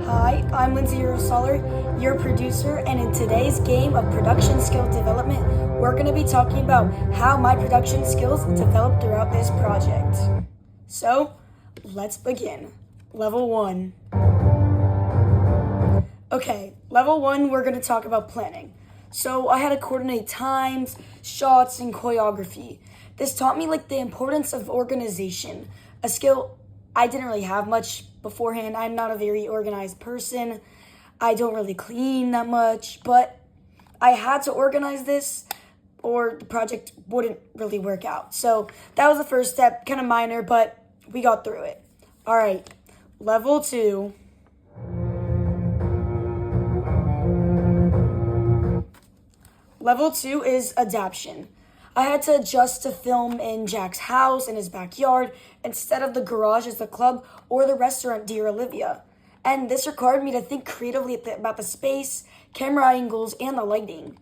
Hi, I'm Lindsay Rosaller, your producer, and in today's game of production skill development, we're going to be talking about how my production skills developed throughout this project. So, let's begin. Level 1. Okay, level 1, we're going to talk about planning. So, I had to coordinate times, shots, and choreography. This taught me the importance of organization, a skill I didn't really have much beforehand. I'm not a very organized person. I don't really clean that much, but I had to organize this or the project wouldn't really work out. So that was the first step, kind of minor, but we got through it. All right, level 2. Level 2 is adaptation. I had to adjust to film in Jack's house in his backyard instead of the garage as the club or the restaurant Dear Olivia. And this required me to think creatively about the space, camera angles, and the lighting.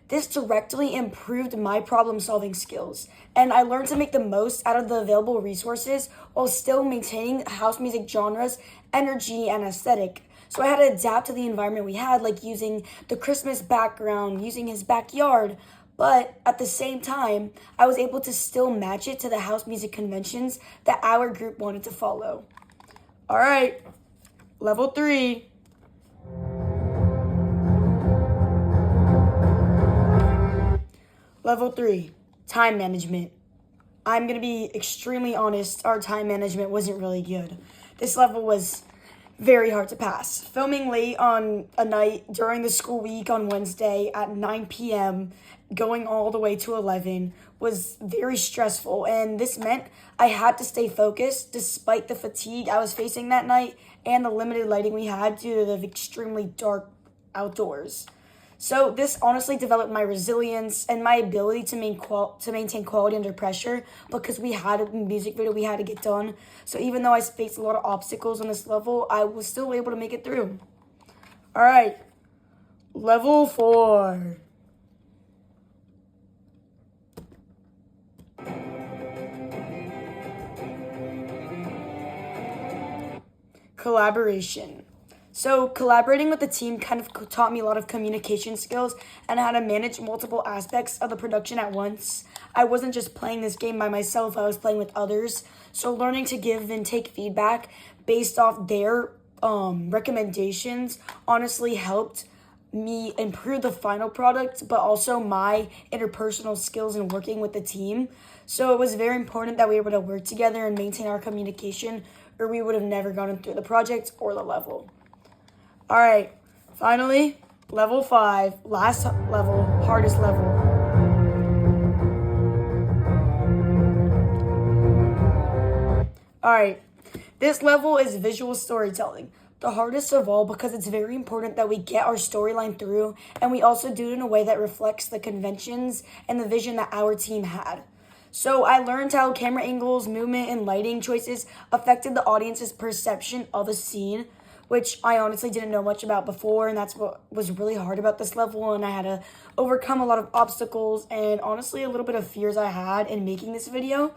This directly improved my problem-solving skills, and I learned to make the most out of the available resources while still maintaining house music genre's energy and aesthetic. So I had to adapt to the environment we had, like using the Christmas background, using his backyard, but at the same time, I was able to still match it to the house music conventions that our group wanted to follow. All right, level 3. Level 3, time management. I'm going to be extremely honest, our time management wasn't really good. This level was very hard to pass. Filming late on a night during the school week on Wednesday at 9 p.m., going all the way to 11 was very stressful, and this meant I had to stay focused despite the fatigue I was facing that night and the limited lighting we had due to the extremely dark outdoors. So this honestly developed my resilience and my ability to maintain quality under pressure because we had a music video we had to get done. So even though I faced a lot of obstacles on this level, I was still able to make it through. All right, level 4. Collaboration. So collaborating with the team kind of taught me a lot of communication skills and how to manage multiple aspects of the production at once. I wasn't just playing this game by myself, I was playing with others. So learning to give and take feedback based off their recommendations honestly helped me improve the final product, but also my interpersonal skills in working with the team. So it was very important that we were able to work together and maintain our communication, or we would have never gotten through the project or the level. All right, finally, level 5, last level, hardest level. All right, this level is visual storytelling. The hardest of all because it's very important that we get our storyline through, and we also do it in a way that reflects the conventions and the vision that our team had. So I learned how camera angles, movement, and lighting choices affected the audience's perception of a scene, which I honestly didn't know much about before, and that's what was really hard about this level, and I had to overcome a lot of obstacles and honestly a little bit of fears I had in making this video.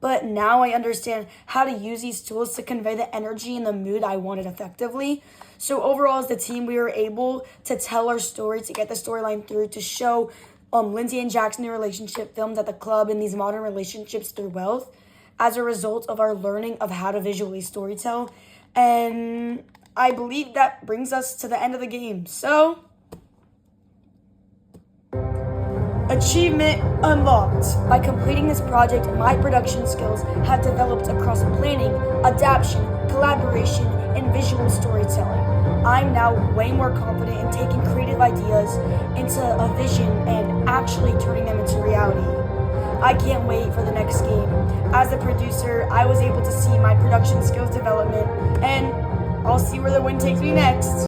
But now I understand how to use these tools to convey the energy and the mood I wanted effectively. So overall, as the team, we were able to tell our story, to get the storyline through, to show Lindsay and Jack's new relationship filmed at the club and these modern relationships through wealth as a result of our learning of how to visually storytell. And I believe that brings us to the end of the game. So, achievement unlocked. By completing this project, my production skills have developed across planning, adaptation, collaboration, and visual storytelling. I'm now way more confident in taking creative ideas into a vision and actually turning them into reality. I can't wait for the next game. As a producer, I was able to see my production skills development, and I'll see where the wind takes me next.